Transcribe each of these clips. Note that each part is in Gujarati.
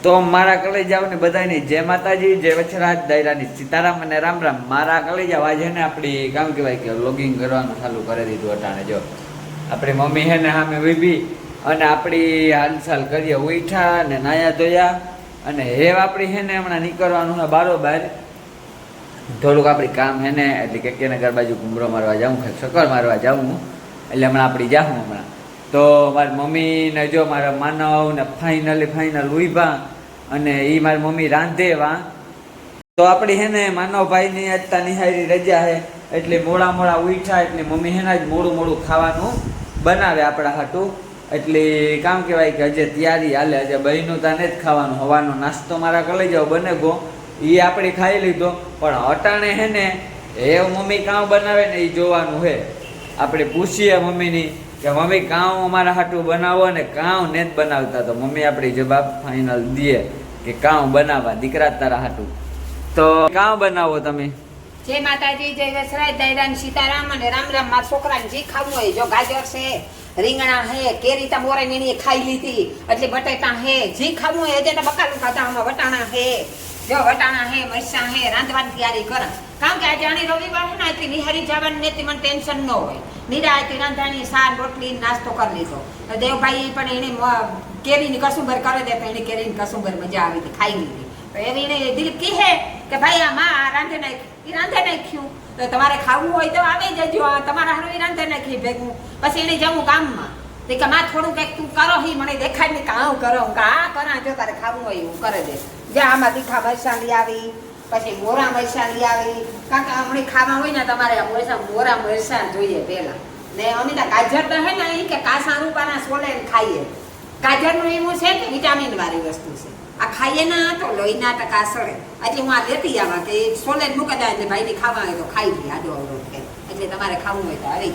તો મારા કલેજાઓને બધાને જય માતાજી, જય વછરાજ, દાયરાની સીતારામ અને રામ રામ. મારા કલેજાઓ આજે ને આપણી કામ કહેવાય કે લોગિંગ કરવાનું ચાલુ કરી દીધું અટાણે. જો આપણી મમ્મી છે ને સામે ઊભી અને આપણી હાલચાલ કરીએ, ઉઠા ને નાયા ધોયા અને હેવ આપણી છે ને હમણાં નીકળવાનું છે બારોબાર. થોડુંક આપણી કામ છે ને એટલે કે નગર બાજુ ઘૂમરો મારવા જાઉં, ચક્કર મારવા જાઉં, એટલે હમણાં આપણી જાઉં હમણાં. તો મારી મમ્મીને જો મારા માનવ ને ફાઇનલ ઉભા અને એ મારી મમ્મી રાંધેવા. તો આપણી હે ને માનવભાઈની આજતા નિહારી રજા છે એટલે મોડા ઉઠ્યા એટલે મમ્મી હેના જ મોડું ખાવાનું બનાવે આપણા હાટું. એટલે કામ કહેવાય કે હજે તૈયારી હાલે, હજે બહેનું તાને જ ખાવાનું. હવાનો નાસ્તો મારા કરી જાઓ બને ગો, એ આપણે ખાઈ લીધો. પણ અટાણે હે ને એ મમ્મી કામ બનાવે ને એ જોવાનું છે. આપણે પૂછીએ મમ્મીની કે મમ્મી કામ અમારા હાટું બનાવો ને કામ ને જ બનાવતા. તો મમ્મી આપણી જવાબ ફાઇનલ દે કે કામ બનાવવા દીકરા તારા હાટું. તો કામ બનાવો તમે. જય માતાજી, જય વસરાજ, દાયરાની સીતારામ અને રામ રામ. મારા છોકરાને જે ખાવું હોય, જો ગાજર છે, રીંગણા હે, કેરી તા મોરે નીની ખાઈ લીધી એટલે બટાટા હે, જે ખાવું હોય હજે બકાલું ખાતા આમાં વટાણા હે, જો વટાણા હે, મરચાં હે, રાંધવાની તૈયારી કર. કારણ કે આજે આની રવિવાર છે ને એટલે નિહારી જવાની ને મને ટેન્શન ન હોય. નિરાયતી રાંધાણી શાક રોટલી નાસ્તો કરી લીધો. દેવભાઈ પણ એને કેરીની કસુંબર કરે દે તો એને કેરીની કસુંબર મજા આવી હતી, ખાઈ લીધી. તો એવી એને દિલ કહે કે ભાઈ આ માં રાંધે નાખ્યું તો તમારે ખાવું હોય તો આવી જજો, તમારા હારું રાંધે નાખી ભેગું. પછી એને જવું કામમાં તો કે માં થોડું કંઈક તું કરો, હી મને દેખાય ને કે હું કરો, આ કરા, જો તારે ખાવું હોય એવું કરે દે. જ્યાં આમાં તીખા મરચાં લઈ આવી, પછી મોરા મરચાં લઈ આવી. કારણ કે હમણાં ખાવા હોય ને તમારે મોરા મરચાં જોઈએ પહેલા. ને અમે ગાજર તો હે ને એ કે કાસા રૂપાના સોલે ખાઈએ. ગાજરનું એવું છે કે વિટામિન વાળી વસ્તુ છે. આ ખાઈએ ના તો લોહીના ટકા સળે. એટલે હું આ લેતી આવા કે સોલે મૂકી દે એટલે ભાઈને ખાવા હોય તો ખાઈ લે આડો અવરોધ કે. એટલે તમારે ખાવું હોય તો અરે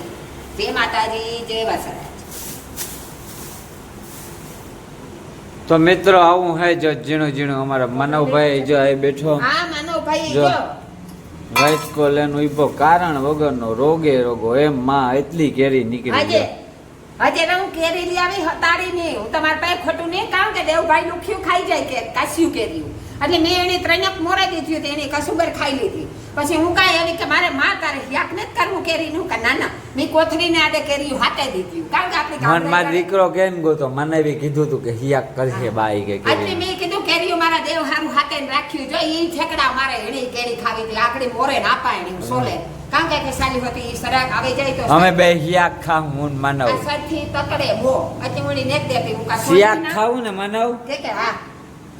જય માતાજી, જય વાસરા. તો મિત્રો આવું હે જો ઝીણું અમારા માનવભાઈ જો આ બેઠો. હા માનવભાઈ જો વાઇટકો લેન ઉભો કારણ વગરનો રોગો એમ માં એટલી કેરી નીકળી. હજે હું કેરી લઈ આવી હતાડી ને હું તમારા પાસે ખોટું નહીં કામ કે દેવભાઈ લુખ્યું ખાઈ જાય કે કાસ્યું કેર્યું એટલે મેં એને ત્રણક મોરા દીધી હતી, એને કસુબર ખાઈ લીધી. પછી હું કાંઈ એવી કે મારે માં તારે યાક નથી કરવું કેરીનું કે ના મેં કોથળીને આડે કેરી હાથે દીધી. કારણ કે આપણે મારો દીકરો કેમ ગયો મને એવી કીધું તું કે હિયાક કરશે બાઈ કે એટલે મેં કીધું કેરીઓ મારા દેવ હારું હાથે રાખ્યું. જો ઈ ઠેકડા મારે એની કેરી ખાવી હતી, આકડી મોરે ના પાય ને સોલે. કારણ કે સાલી હતી સરાક આવી જાય તો અમે બે હિયાક ખાવ હું માનવ સરથી તકડે મો એટલે મને નેક દેતી હું કા હિયાક ખાવું ને માનવ કે હા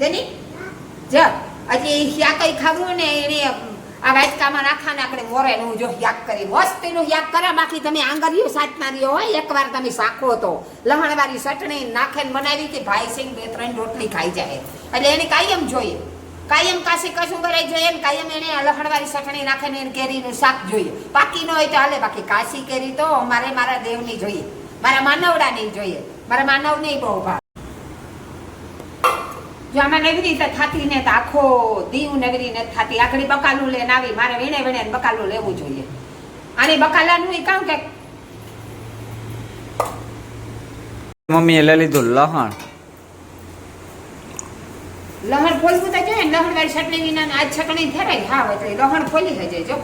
જેની જ હજી હિયાક ખાવું ને એને આ વાટકામાં નાખાને આપણે મોરે નું જો યાક કરી મસ્તીનું યાક કરે. બાકી તમે આંગળીઓ સાચનારીઓ હોય એકવાર તમે શાખો તો લહણવાળી ચટણી નાખીને બનાવી કે ભાઈ સિંગ 2-3 રોટલી ખાઈ જાય. એટલે એને કાયમ જોઈએ, કાયમ કાશી કશું કરાય જોઈએ ને કાયમ એને લહણવાળી ચટણી નાખીને એને કેરીનું શાક જોઈએ. પાકી ન હોય તો હાલે, બાકી કાશી કેરી તો મારા દેવની જોઈએ, મારા માનવડાની જોઈએ. મારા માનવ નહીં બહુ ભાવ. જો આમાં નવી રીતે થતી ને તો આખો દીવ નગરી નથી થતી. આખડી બકાલું લઈને આવી મારે વીણે બકાલું લેવું જોઈએ. આની બકાલાનું એ કામ કે મમ્મીએ લઈ લીધું લહણ ફોલવું તો જોઈએ ને. લહણ વાળી ચટણી વિના આજ ચટણી ફેરાય હા એટલે લહણ ફોલી હજે. જો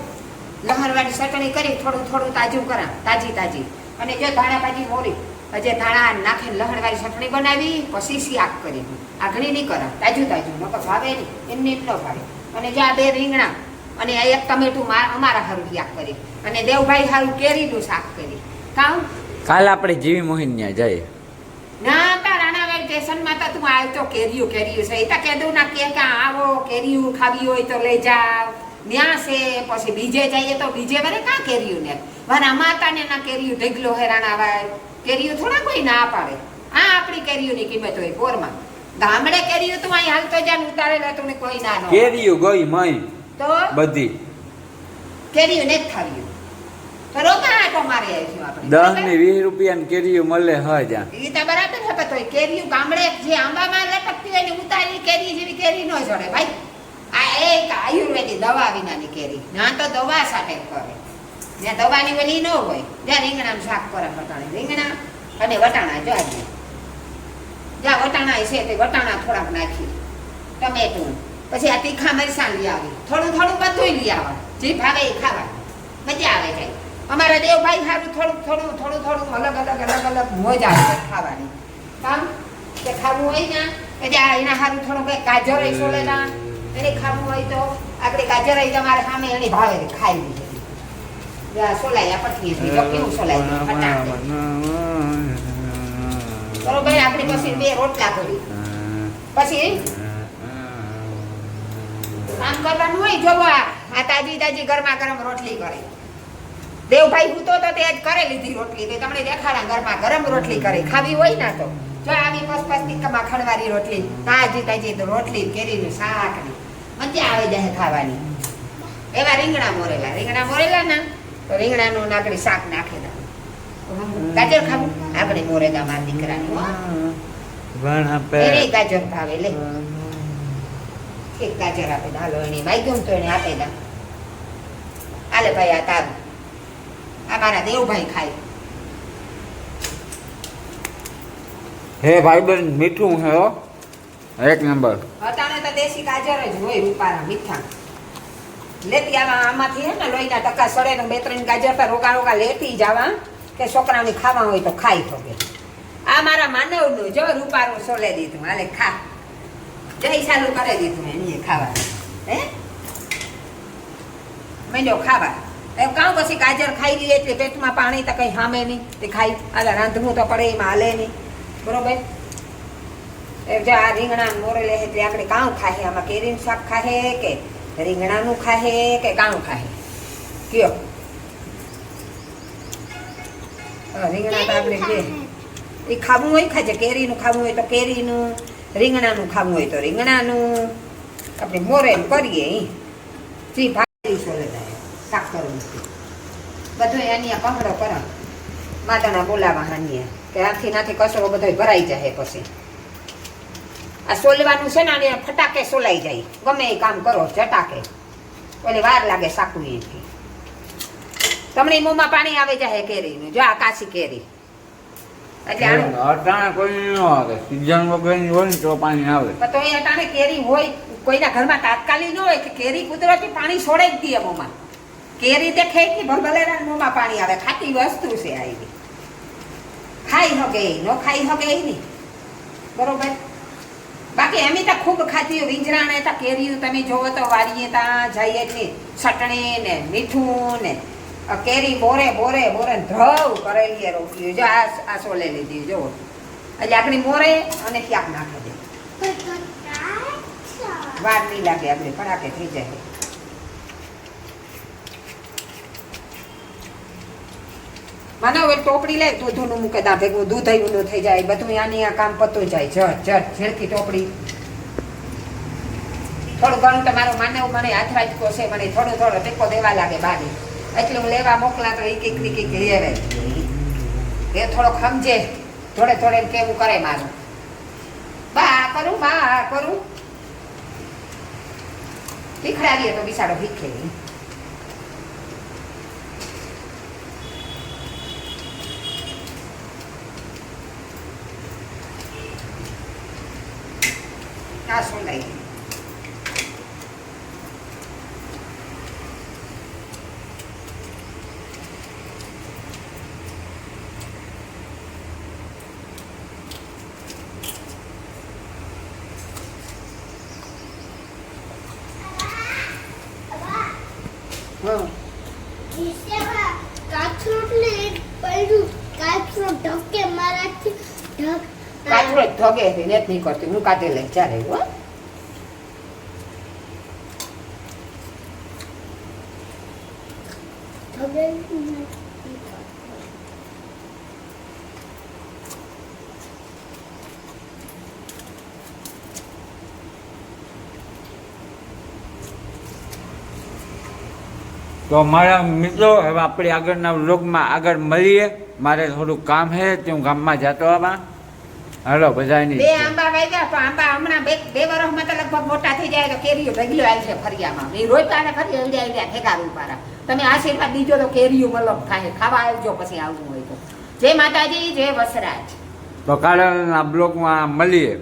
લહણ વાળી ચટણી કરી થોડું તાજું કરા, તાજી અને જો ધાણા ભાજી મોરી હજે ધાણા નાખીને લહણ વાળી ચટણી બનાવી પછી શાક કરી. આગળી નહીં કરા, તાજું નકર ભાવે નહીં, એમને એમ ન ભાવે. અને જ્યાં 2 રીંગણા અને એક ટમેટું અમારા હારું શાક કરી અને દેવભાઈ હારું કેરીનું શાક કરી. કામ કાલ આપણે જીવી મોહિન ત્યાં જઈએ. ના તા રાણાવાડ સ્ટેશનમાં તો તું આવ્યો તો કેરીયું છે એ તો કીધું ના કે આવો કેરીયું ખાવી હોય તો લઈ જાવ ન્યા છે. પછી બીજે જઈએ તો બીજે વરે કાં કેરીયું ને વાના માતાને ના કેરીયું ઢગલો હે રાણાવાડ. કેરીયું થોડા કોઈ ના પાડે. આ આપણી કેરીયુંની કિંમત હોય પોરમાં. ગામડે કેરીયું તું અહીં હાલતો જા ઉતારેલા તું કોઈ ના નો કેરીયું ગઈ મય તો બધી કેરીયું ને જ ખાવી તો રોકા આટો મારી આવીશું આપણે 10 ને 20 રૂપિયા કેરીયું મળે હજા. એ તો બરાબર છે પણ તોય કેરીયું ગામડે જે આંબામાં લટકતી હોય ને ઉતારી કેરી જેવી કેરી ન જડે ભાઈ. આ એક આયુર્વેદિક દવા વિનાની કેરી ના તો દવા સાથે કરે. જ્યાં દવાની વલી ન હોય ત્યાં રીંગણાનું શાક કરે વટાણા રીંગણા અને વટાણા જો આજે જ્યાં વટાણા છે તે વટાણા થોડાક નાખી ટમેટું, પછી આ તીખા મરચાં લઈ આવી, થોડું થોડું બધું લઈ આવવા, જે ભાવે એ ખાવા, મજા આવે છે. અમારા દેવભાઈ સારું થોડું અલગ અલગ મજા આવે ખાવાની. કામ કે ખાવું હોય ને એટલે એના સારું થોડું કંઈક ગાજર સોલેલા એને ખાવું હોય તો આપણે ગાજર તમારે સામે એની ભાવે ખાઈ લીધી. સોલાયા પટકી કેવું સોલાય બરોબર. આપણે પછી 2 રોટલા કરી, પછી કામ કરવાનું હોય. જોવો આ તાજી ગરમા ગરમ રોટલી કરે દેવભાઈ. હું તો તે જ કરે લીધી રોટલી, તે તમને દેખાડા ગરમા ગરમ રોટલી કરે. ખાવી હોય ને તો જો આવી પસપસની ખણવારી રોટલી, તાજી રોટલી, કેરીનું શાક ને મજા આવે જાય ખાવાની. એવા રીંગણા મોરેલા ને તો રીંગણાનું નાગડી શાક નાખે દે. ગાજર ખાવું આપણે મોરેલા મારા દીકરાની એને ગાજર ભાવે. લે એક ગાજર આપે દે. હાલો એને માગ્યું તો એને આપે દે. હાલે ભાઈ આ તારું, આ મારા દેવભાઈ ખાય. હે ભાઈબંધ મીઠું હે હો, એક નંબર. અટાણે તો દેશી ગાજર જ હોય રૂપારા મીઠા. લેતી આમાંથી હે ને લોહીના ટકા સડે ને 2-3 ગાજર તો રોકા લેતી જવા કે છોકરાઓને ખાવા હોય તો ખાઈ શકે. આ મારા માનવનું જો રૂપારું સોલે દીધું. હાલે ખા, જય ચાલુ કરી દીધું એને ખાવા. હે મેંડો ખાવા એમ કાં પછી ગાજર ખાઈ લઈએ એટલે પેટમાં પાણી તો કંઈ સામે નહીં, તે ખાઈ હાલે રાંધવું તો પડે, એમાં હાલે નહીં. બરોબર. એ જો આ રીંગણા મોરેલે એટલે આપણે કાં ખાહે? આમાં કેરીનું શાક ખાહે કે રીંગણાનું ખાહે કે કાં ખાહે? કયો રીંગણા તો આપણે જે એ ખાવું હોય ખાજે. કેરીનું ખાવું હોય તો કેરીનું, રીંગણાનું ખાવું હોય તો રીંગણાનું. આપણે મોરેલ કરીએ જી ભાઈ સોલે જાય શાક કરવું બધું એની પંગડો કરો. માતાના બોલાવા હાનીએ કે આથી નાથી કચરો બધો ભરાઈ જાય. પછી આ સોલવાનું છે ને ફટાકે સોલાઈ જાય. ગમે એ કામ કરો ચટાકે, એટલે વાર લાગે સાકું એથી. તમને મોંમાં પાણી આવે જાય કેરીનું. જો આ કાચી કેરી એટલે અટાણે કોઈ ન આવે, સીઝન વગરની હોય ને તો પાણી આવે. તો એ અટાણે કેરી હોય કોઈના ઘરમાં તાત્કાલિક ન હોય કે કેરી કુદરતી પાણી છોડે જ દે મોંમાં. કેરી દેખે એટલી ભલભલેરા મોંમાં પાણી આવે. ખાટી વસ્તુ છે આ. એવી ખાઈ હગે ન ખાઈ હગે નહીં. બરોબર. બાકી એમ તો ખૂબ ખાતી વિંજરાણે તા કેરીયું તમે જોવો તો વાડીએ ત્યાં જઈએ એટલે ચટણી ને મીઠું ને કેરી બોરે ધ્રવ કરેલી રોટલી. જો આ સોલે લીધી જો એટલે આપણી મોરે અને ક્યાંક નાખી દે. વાર નહીં લાગે, આપણે ફટાકે થઈ જાય. મને હવે ટોપડી લે દૂધનું મૂકે દા ભેગું દૂધ આવ્યું થઈ જાય બધું. આની આ કામ પતું જાય ઝટ ઝેરથી ટોપડી. થોડું ઘણું તમારું માનવ મને હાથરાજકો છે, મને થોડો ટેકો દેવા લાગે બારી, એટલે હું લેવા મોકલા તો એક લેવે એ થોડોક સમજે. થોડે કેવું કરે મારું. બા કરું શીખડાવીએ તો બિચારો શીખે. આ સોલાઈ ધગે નેટ નહીં કરતી. હું કાઢી લઈ ચાલે. તો મારા મિત્રો હવે આપણે આગળના વ્લોગમાં આગળ મળીએ. મારે થોડું કામ છે તે હું ગામમાં જતો આમાં. હાલો બધાની 2 આંબા વાગ્યા તો આંબા હમણાં 2 વર્ષમાં તો લગભગ મોટા થઈ જાય તો કેરીઓ ઢગલો આવી છે ફરિયામાં. એ રોયપાને ફરી આવડ્યા ઠેકા રૂપારા. તમે આશીર્વાદ દીજો તો કેરીઓ મલક થાય. ખાવા આવજો પછી આવવું હોય તો. જય માતાજી, જય વસરાજ. તો કાલના બ્લોગમાં મળીએ.